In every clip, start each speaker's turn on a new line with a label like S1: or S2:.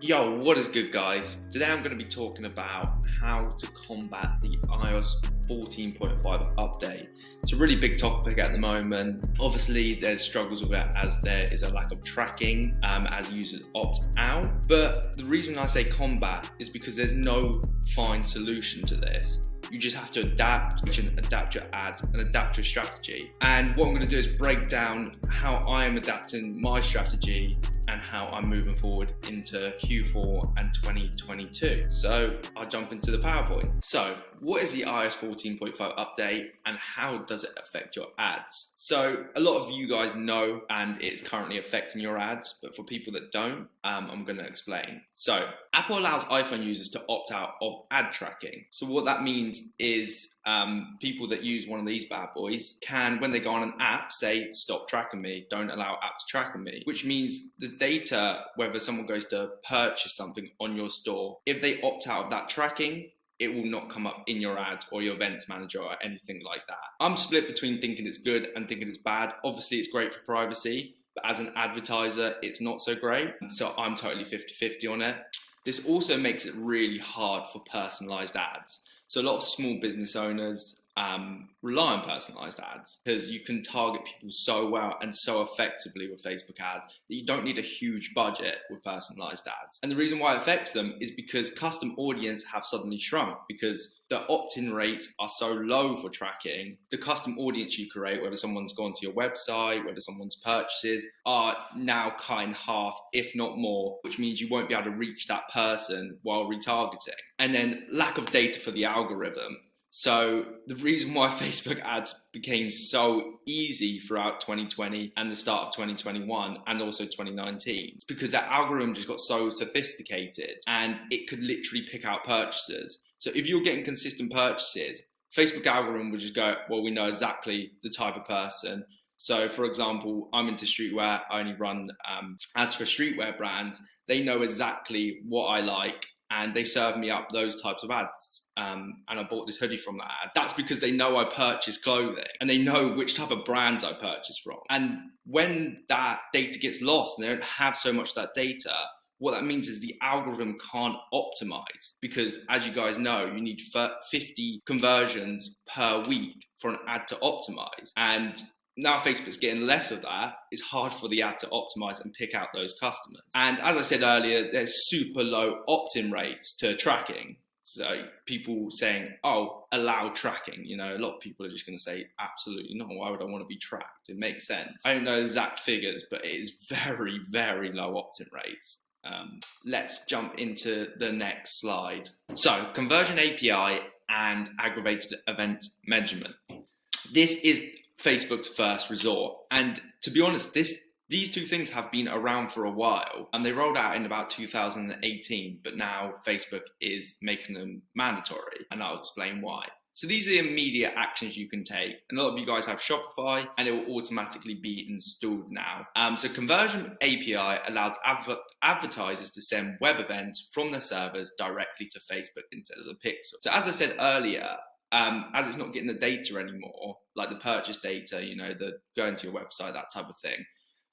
S1: Yo, what is good, guys? Today I'm going to be talking about how to combat the iOS 14.5 update. It's a really big topic at the moment. Obviously, there's struggles with it as there is a lack of tracking as users opt out. But the reason I say combat is because there's no fine solution to this. You just have to adapt your ads and adapt your strategy. And what I'm going to do is break down how I am adapting my strategy and how I'm moving forward into Q4 and 2022. So I'll jump into the PowerPoint. So what is the iOS 14.5 update and how does it affect your ads? So a lot of you guys know and it's currently affecting your ads, but for people that don't, I'm going to explain. So Apple allows iPhone users to opt out of ad tracking. So what that means is people that use one of these bad boys can, when they go on an app, say, stop tracking me, don't allow apps tracking me, which means the data, whether someone goes to purchase something on your store, if they opt out of that tracking, it will not come up in your ads or your events manager or anything like that. I'm split between thinking it's good and thinking it's bad. Obviously, it's great for privacy, but as an advertiser, it's not so great. So I'm totally 50-50 on it. This also makes it really hard for personalized ads. So a lot of small business owners rely on personalized ads because you can target people so well and so effectively with Facebook ads that you don't need a huge budget with personalized ads. And the reason why it affects them is because custom audience have suddenly shrunk because the opt-in rates are so low for tracking. The custom audience you create, whether someone's gone to your website, whether someone's purchases, are now cut in half, if not more, which means you won't be able to reach that person while retargeting. And then lack of data for the algorithm. So the reason why Facebook ads became so easy throughout 2020 and the start of 2021 and also 2019 is because that algorithm just got so sophisticated and it could literally pick out purchases. So if you're getting consistent purchases, Facebook algorithm would just go, well, we know exactly the type of person. So for example, I'm into streetwear. I only run ads for streetwear brands. They know exactly what I like and they serve me up those types of ads. And I bought this hoodie from that ad. That's because they know I purchase clothing and they know which type of brands I purchase from. And when that data gets lost and they don't have so much of that data, what that means is the algorithm can't optimize because, as you guys know, you need 50 conversions per week for an ad to optimize. And now Facebook's getting less of that. It's hard for the ad to optimize and pick out those customers. And as I said earlier, there's super low opt-in rates to tracking. So people saying, oh, allow tracking. You know, a lot of people are just going to say, absolutely not. Why would I want to be tracked? It makes sense. I don't know exact figures, but it is very, very low opt-in rates. Let's jump into the next slide. So conversion API and aggregated event measurement. This is Facebook's first resort. And to be honest, these two things have been around for a while and they rolled out in about 2018, but now Facebook is making them mandatory and I'll explain why. So these are the immediate actions you can take. And a lot of you guys have Shopify and it will automatically be installed now. So Conversion API allows advertisers to send web events from their servers directly to Facebook instead of the pixel. So as I said earlier, as it's not getting the data anymore, like the purchase data, you know, the going to your website, that type of thing,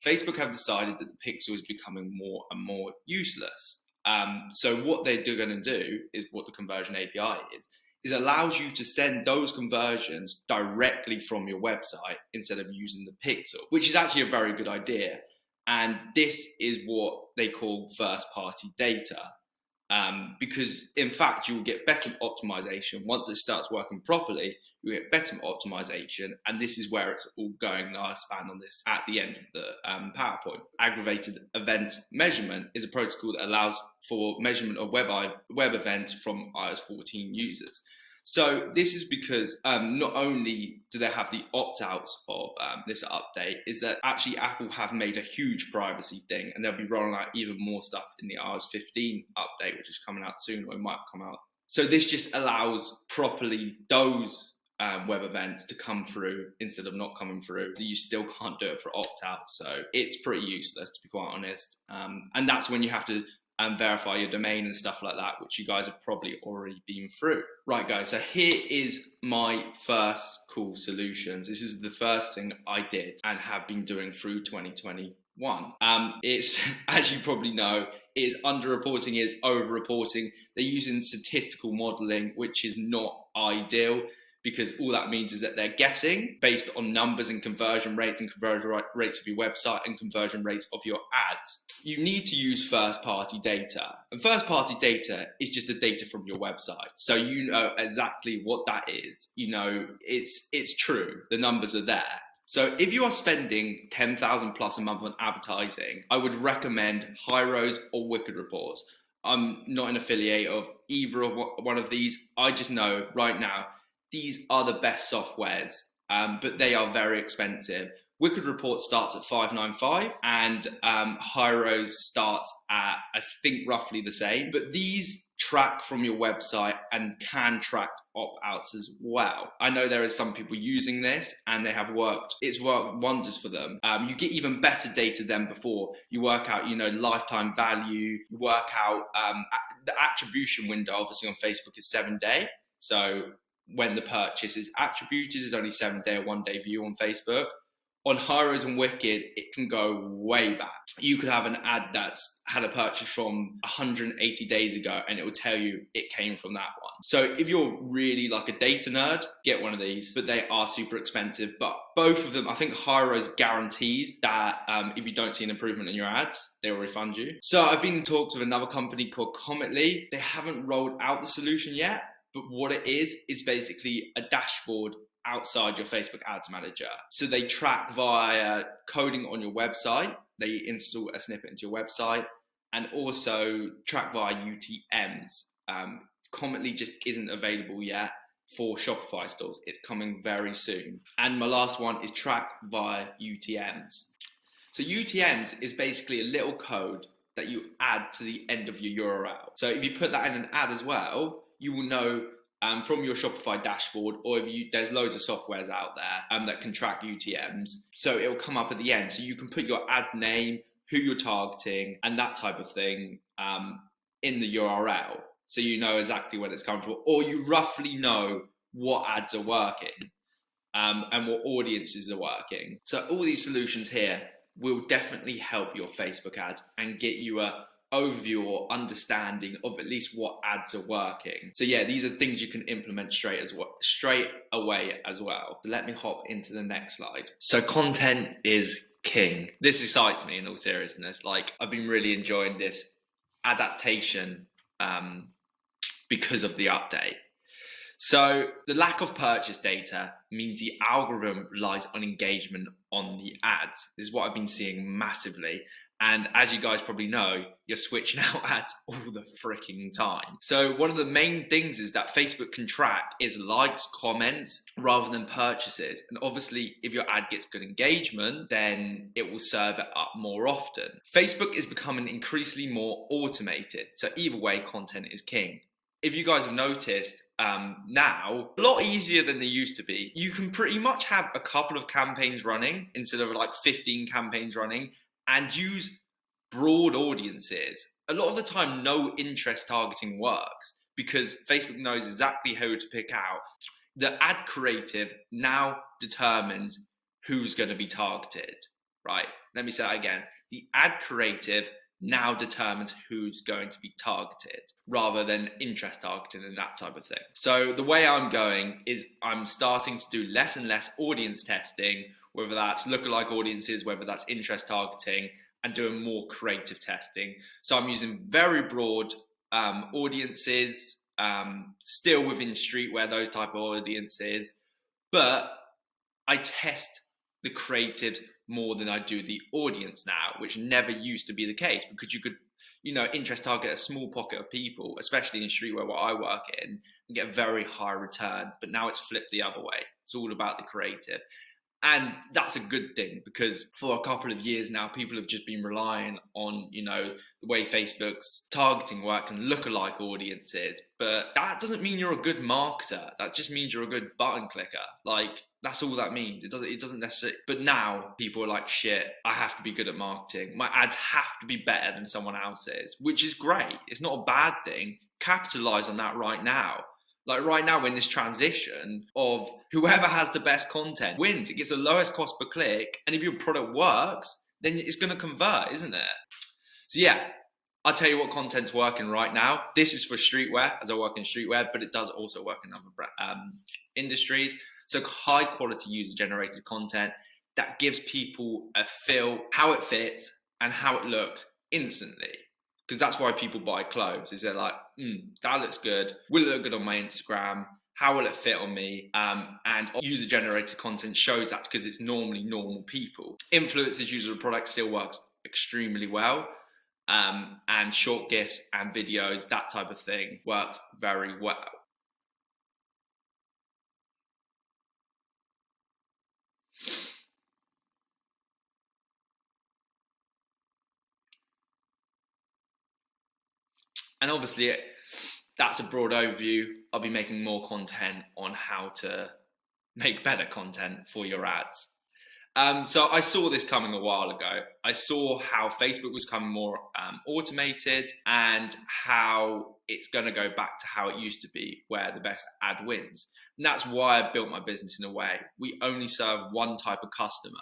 S1: Facebook have decided that the pixel is becoming more and more useless. So what they're going to do is what the Conversion API is allows you to send those conversions directly from your website instead of using the pixel, which is actually a very good idea. And this is what they call first-party data. Because in fact, you will get better optimization once it starts working properly. You get better optimization, and this is where it's all going. And I'll expand on this at the end of the PowerPoint. Aggregated event measurement is a protocol that allows for measurement of web events from iOS 14 users. So this is because not only do they have the opt-outs of this update, is that actually Apple have made a huge privacy thing and they'll be rolling out even more stuff in the iOS 15 update, which is coming out soon or it might have come out. So this just allows properly those web events to come through instead of not coming through. So you still can't do it for opt-out. So it's pretty useless, to be quite honest. And that's when you have to verify your domain and stuff like that, which you guys have probably already been through. Right, guys, so here is my first cool solutions. This is the first thing I did and have been doing through 2021. One, it's, as you probably know, is underreporting, is overreporting. They're using statistical modeling, which is not ideal, because all that means is that they're guessing based on numbers and conversion rates of your website and conversion rates of your ads. You need to use first-party data. And first-party data is just the data from your website. So you know exactly what that is. You know, it's true. The numbers are there. So if you are spending 10,000 plus a month on advertising, I would recommend Hyros or Wicked Reports. I'm not an affiliate of either of one of these. I just know right now, these are the best softwares, but they are very expensive. Wicked Report starts at $595 and Hyros starts at, I think, roughly the same. But these track from your website and can track opt-outs as well. I know there are some people using this and it's worked wonders for them. You get even better data than before. You work out, lifetime value, you work out the attribution window, obviously on Facebook is 7 day. So when the purchase is attributed, is only 7 day or 1 day view on Facebook. On Hyros and Wicked, it can go way back. You could have an ad that's had a purchase from 180 days ago and it will tell you it came from that one. So if you're really like a data nerd, get one of these, but they are super expensive. But both of them, I think Hyros guarantees that if you don't see an improvement in your ads, they will refund you. So I've been in talks with another company called Cometly. They haven't rolled out the solution yet, but what it is basically a dashboard outside your Facebook Ads Manager. So they track via coding on your website. They install a snippet into your website and also track via UTMs. Cometly just isn't available yet for Shopify stores. It's coming very soon. And my last one is track via UTMs. So UTMs is basically a little code that you add to the end of your URL. So if you put that in an ad as well, you will know from your Shopify dashboard, or there's loads of softwares out there that can track UTMs. So it will come up at the end. So you can put your ad name, who you're targeting, and that type of thing in the URL. So you know exactly where it's coming from, or you roughly know what ads are working and what audiences are working. So all these solutions here will definitely help your Facebook ads and get you a overview or understanding of at least what ads are working. So yeah, these are things you can implement straight away as well. So let me hop into the next slide. So content is king. This excites me in all seriousness. Like, I've been really enjoying this adaptation because of the update. So the lack of purchase data means the algorithm relies on engagement on the ads. This is what I've been seeing massively. And as you guys probably know, you're switching out ads all the freaking time. So one of the main things is that Facebook can track is likes, comments, rather than purchases. And obviously, if your ad gets good engagement, then it will serve it up more often. Facebook is becoming increasingly more automated. So either way, content is king. If you guys have noticed, now, a lot easier than they used to be. You can pretty much have a couple of campaigns running instead of like 15 campaigns running, and use broad audiences. A lot of the time, no interest targeting works because Facebook knows exactly who to pick out. The ad creative now determines who's going to be targeted, right? Let me say that again. The ad creative now determines who's going to be targeted rather than interest targeting and that type of thing. So the way I'm going is I'm starting to do less and less audience testing, whether that's lookalike audiences, whether that's interest targeting, and doing more creative testing. So I'm using very broad audiences, still within streetwear, those type of audiences, but I test the creatives more than I do the audience now, which never used to be the case, because you could, interest target a small pocket of people, especially in streetwear, what I work in, and get a very high return. But now it's flipped the other way. It's all about the creative. And that's a good thing, because for a couple of years now, people have just been relying on, the way Facebook's targeting works and lookalike audiences. But that doesn't mean you're a good marketer. That just means you're a good button clicker. Like, that's all that means. It doesn't necessarily. But now people are like, shit, I have to be good at marketing. My ads have to be better than someone else's, which is great. It's not a bad thing. Capitalize on that right now. Like right now, we're in this transition of whoever has the best content wins. It gets the lowest cost per click. And if your product works, then it's going to convert, isn't it? So yeah, I'll tell you what content's working right now. This is for streetwear, as I work in streetwear, but it does also work in other industries. So high quality user generated content that gives people a feel how it fits and how it looks instantly. Because that's why people buy clothes, is they're like, that looks good. Will it look good on my Instagram? How will it fit on me? And user generated content shows that because it's normally normal people. Influencers use of the product still works extremely well. And short GIFs and videos, that type of thing works very well. And obviously, that's a broad overview. I'll be making more content on how to make better content for your ads. So I saw this coming a while ago. I saw how Facebook was becoming more automated and how it's going to go back to how it used to be, where the best ad wins. And that's why I built my business in a way. We only serve one type of customer,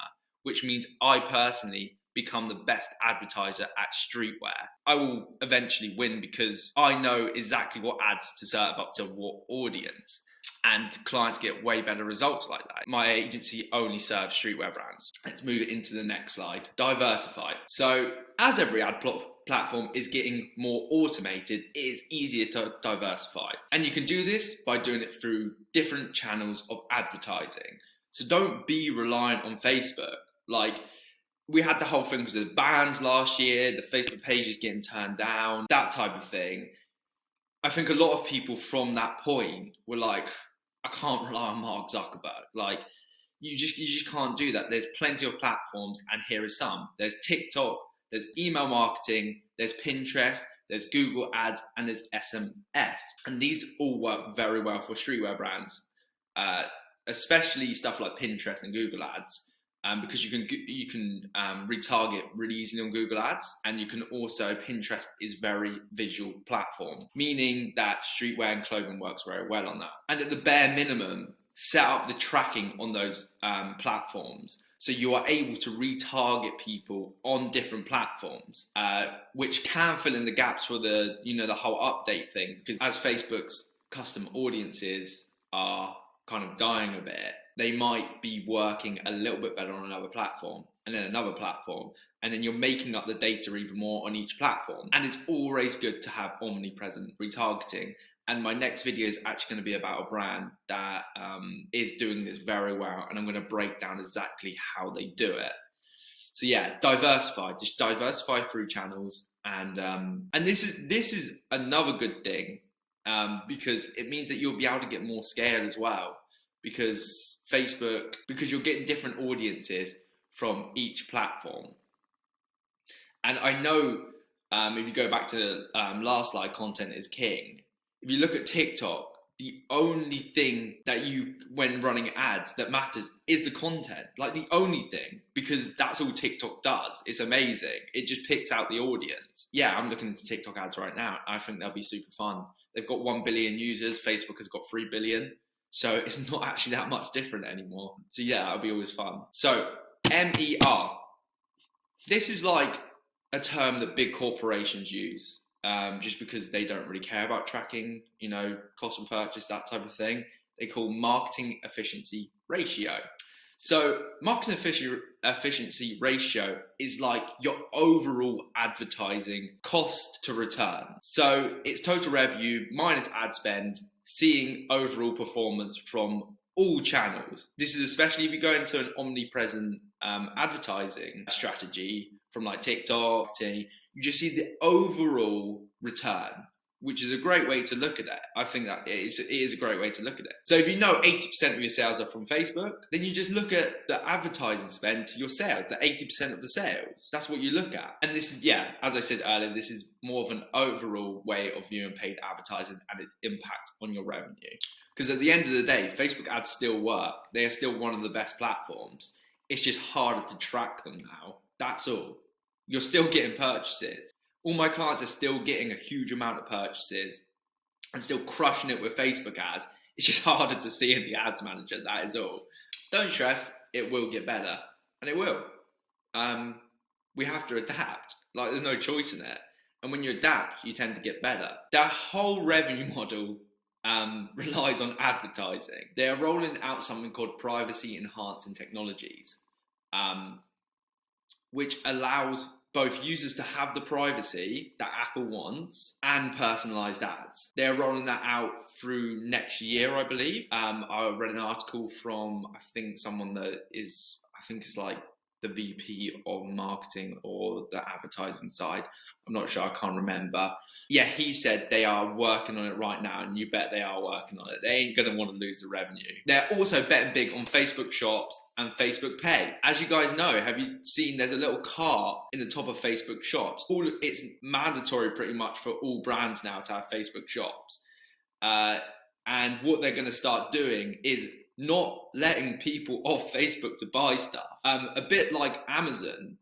S1: which means I personally become the best advertiser at streetwear. I will eventually win because I know exactly what ads to serve up to what audience. And clients get way better results like that. My agency only serves streetwear brands. Let's move it into the next slide. Diversify. So as every ad platform is getting more automated, it is easier to diversify. And you can do this by doing it through different channels of advertising. So don't be reliant on Facebook. Like, we had the whole thing with the bans last year, the Facebook pages getting turned down, that type of thing. I think a lot of people from that point were like, I can't rely on Mark Zuckerberg. Like, you just can't do that. There's plenty of platforms, and here are some. There's TikTok, there's email marketing, there's Pinterest, there's Google Ads, and there's SMS. And these all work very well for streetwear brands, especially stuff like Pinterest and Google Ads. Because you can retarget really easily on Google Ads, and you can also, Pinterest is very visual platform, meaning that streetwear and clothing works very well on that. And at the bare minimum, set up the tracking on those platforms, so you are able to retarget people on different platforms, which can fill in the gaps for the the whole update thing. Because as Facebook's custom audiences are kind of dying a bit, they might be working a little bit better on another platform, and then another platform, and then you're making up the data even more on each platform. And it's always good to have omnipresent retargeting. And my next video is actually going to be about a brand that is doing this very well, and I'm going to break down exactly how they do it. So yeah, diversify. Just diversify through channels, and this is another good thing, because it means that you'll be able to get more scale as well. Because you're getting different audiences from each platform. And I know if you go back to last slide, content is king. If you look at TikTok, the only thing that when running ads that matters is the content. Like, the only thing, because that's all TikTok does. It's amazing. It just picks out the audience. Yeah, I'm looking into TikTok ads right now. I think they'll be super fun. They've got 1 billion users. Facebook has got 3 billion. So it's not actually that much different anymore. So yeah, that'll be always fun. So MER. This is like a term that big corporations use, just because they don't really care about tracking, cost of purchase, that type of thing. They call marketing efficiency ratio. So marketing efficiency ratio is like your overall advertising cost to return. So it's total revenue minus ad spend, seeing overall performance from all channels. This is especially if you go into an omnipresent advertising strategy from like TikTok, you just see the overall return, which is a great way to look at it. I think that it is a great way to look at it. So if you know 80% of your sales are from Facebook, then you just look at the advertising spend to your sales, the 80% of the sales. That's what you look at. And this is, as I said earlier, this is more of an overall way of viewing paid advertising and its impact on your revenue. Because at the end of the day, Facebook ads still work. They are still one of the best platforms. It's just harder to track them now. That's all. You're still getting purchases. All my clients are still getting a huge amount of purchases and still crushing it with Facebook ads. It's just harder to see in the ads manager, that is all. Don't stress, it will get better, and it will. we have to adapt. Like, there's no choice in it. And when you adapt, you tend to get better. Their whole revenue model relies on advertising. They are rolling out something called privacy enhancing technologies, which allows both users to have the privacy that Apple wants and personalized ads. They're rolling that out through next year, I believe. I read an article from, I think it's like the VP of marketing or the advertising side. I'm not sure, I can't remember. Yeah, he said they are working on it right now, and you bet they are working on it. They ain't gonna want to lose the revenue. They're also betting big on Facebook Shops and Facebook Pay. As you guys know, have you seen there's a little cart in the top of Facebook Shops? It's mandatory pretty much for all brands now to have Facebook Shops. And what they're gonna start doing is not letting people off Facebook to buy stuff. A bit like Amazon.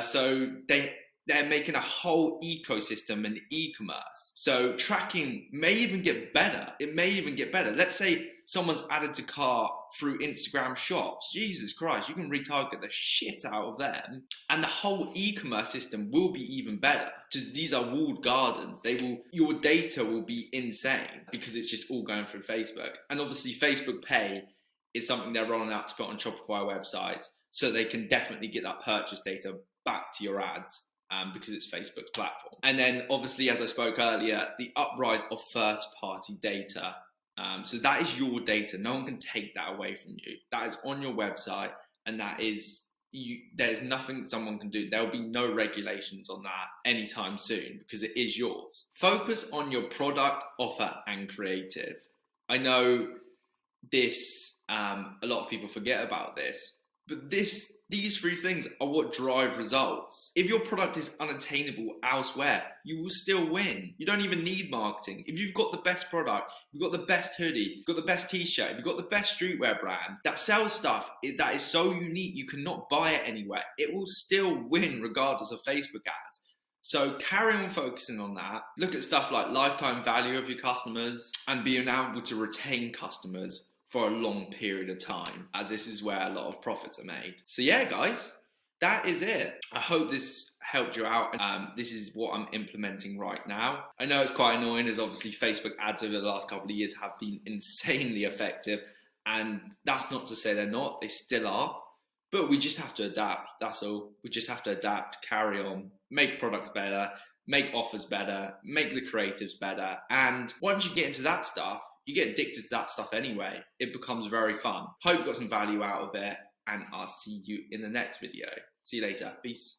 S1: So they're making a whole ecosystem in e-commerce. So tracking may even get better. It may even get better. Let's say someone's added to cart through Instagram Shops. Jesus Christ, you can retarget the shit out of them. And the whole e-commerce system will be even better. Just these are walled gardens. Your data will be insane because it's just all going through Facebook. And obviously Facebook Pay is something they're rolling out to put on Shopify websites, so they can definitely get that purchase data back to your ads. Because it's Facebook's platform. And then obviously, as I spoke earlier, the uprise of first-party data. So that is your data. No one can take that away from you. That is on your website, and there's nothing someone can do. There will be no regulations on that anytime soon because it is yours. Focus on your product, offer, and creative. I know this, a lot of people forget about this, but these three things are what drive results. If your product is unattainable elsewhere, you will still win. You don't even need marketing. If you've got the best product, you've got the best hoodie, you've got the best t-shirt, if you've got the best streetwear brand that sells stuff that is so unique you cannot buy it anywhere, it will still win regardless of Facebook ads. So carry on focusing on that. Look at stuff like lifetime value of your customers and being able to retain customers for a long period of time, as this is where a lot of profits are made. So yeah, guys, that is it. I hope this helped you out. This is what I'm implementing right now. I know it's quite annoying, as obviously Facebook ads over the last couple of years have been insanely effective, and that's not to say they're not, they still are, but we just have to adapt, that's all. We just have to adapt, carry on, make products better, make offers better, make the creatives better, and once you get into that stuff, you get addicted to that stuff anyway. It becomes very fun. Hope you got some value out of it, and I'll see you in the next video. See you later. Peace.